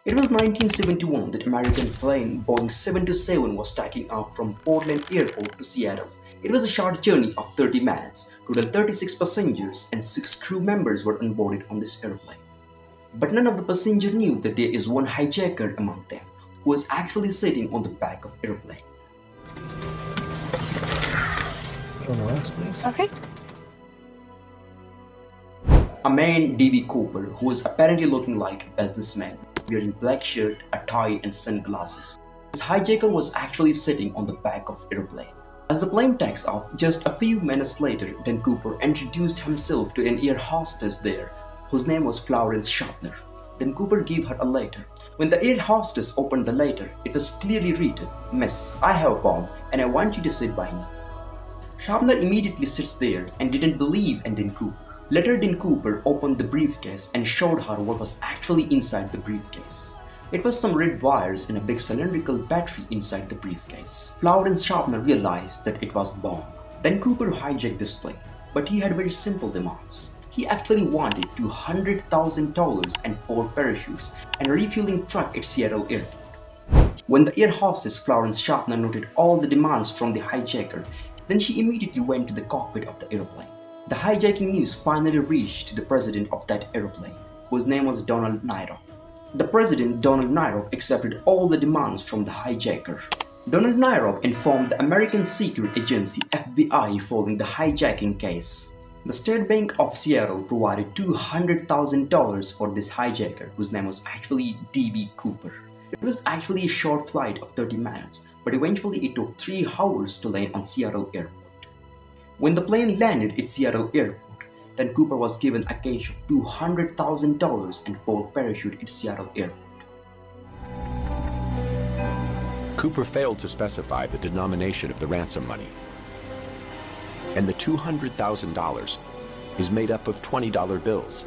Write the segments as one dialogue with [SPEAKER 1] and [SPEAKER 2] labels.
[SPEAKER 1] It was 1971 that American plane Boeing 727 was taking off from Portland Airport to Seattle. It was a short journey of 30 minutes. Total 36 passengers and 6 crew members were onboarded on this airplane. But none of the passengers knew that there is one hijacker among them, who was actually sitting on the back of the airplane.
[SPEAKER 2] Please. Okay.
[SPEAKER 1] A man, D.B Cooper, who was apparently looking like a businessman, wearing black shirt, a tie and sunglasses. This hijacker was actually sitting on the back of the airplane. As the plane takes off, just a few minutes later, then Cooper introduced himself to an air hostess there, whose name was Florence Sharpner. Then Cooper gave her a letter. When the air hostess opened the letter, it was clearly written, "Miss, I have a bomb and I want you to sit by me." Sharpner immediately sits there and didn't believe in Den Cooper. Later, Den Cooper opened the briefcase and showed her what was actually inside the briefcase. It was some red wires and a big cylindrical battery inside the briefcase. Florence Sharpner realized that it was a bomb. Den Cooper hijacked this plane, but he had very simple demands. He actually wanted $200,000 and 4 parachutes and a refueling truck at Seattle Airport. When the air hostess Florence Sharpner noted all the demands from the hijacker, then she immediately went to the cockpit of the airplane. The hijacking news finally reached the president of that airplane, whose name was Donald Niro. The president, Donald Niro, accepted all the demands from the hijacker. Donald Niro informed the American secret agency FBI following the hijacking case. The State Bank of Seattle provided $200,000 for this hijacker, whose name was actually D.B Cooper. It was actually a short flight of 30 minutes, but eventually it took 3 hours to land on Seattle Airport. When the plane landed at Seattle Airport, then Cooper was given a cash of $200,000 and 4 parachutes at Seattle Airport.
[SPEAKER 3] Cooper failed to specify the denomination of the ransom money, and the $200,000 is made up of $20 bills.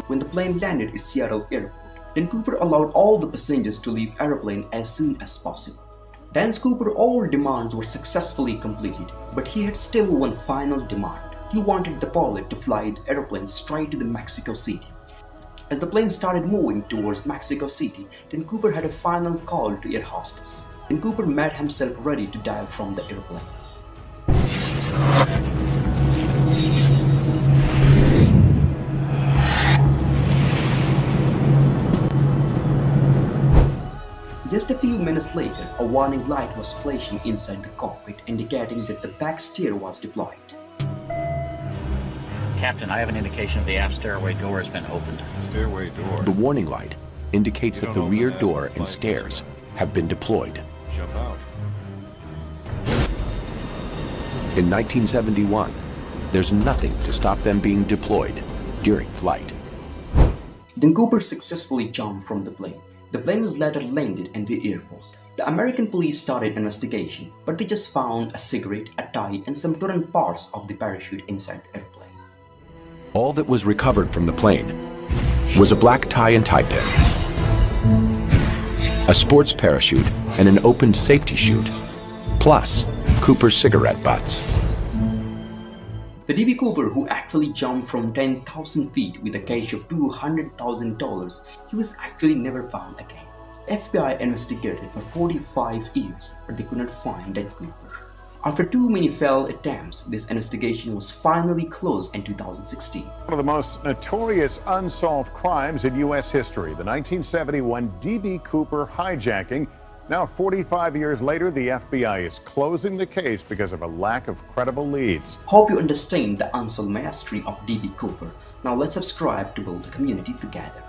[SPEAKER 1] When the plane landed at Seattle Airport, then Cooper allowed all the passengers to leave the airplane as soon as possible. Dan Cooper's all demands were successfully completed, but he had still one final demand. He wanted the pilot to fly the airplane straight to the Mexico City. As the plane started moving towards Mexico City, then Cooper had a final call to air hostess. Then Cooper made himself ready to dive from the airplane. Just a few minutes later, a warning light was flashing inside the cockpit, indicating that the back stair was deployed.
[SPEAKER 4] Captain, I have an indication the aft stairway door has been opened.
[SPEAKER 5] Stairway door.
[SPEAKER 3] The warning light indicates that the rear door and stairs have been deployed.
[SPEAKER 5] Jump out.
[SPEAKER 3] In 1971, there's nothing to stop them being deployed during flight.
[SPEAKER 1] Then Cooper successfully jumped from the plane. The plane was later landed in the airport. The American police started an investigation, but they just found a cigarette, a tie, and some torn parts of the parachute inside the airplane.
[SPEAKER 3] All that was recovered from the plane was a black tie and tie pin, a sports parachute, and an opened safety chute, plus Cooper's cigarette butts.
[SPEAKER 1] The D.B Cooper, who actually jumped from 10,000 feet with a cash of $200,000, he was actually never found again. FBI investigated for 45 years, but they could not find that Cooper. After too many failed attempts, this investigation was finally closed in 2016.
[SPEAKER 6] One of the most notorious unsolved crimes in U.S. history, the 1971 D.B Cooper hijacking. Now, 45 years later, the FBI is closing the case because of a lack of credible leads.
[SPEAKER 1] Hope you understand the unsolved mystery of D.B Cooper. Now let's subscribe to build a community together.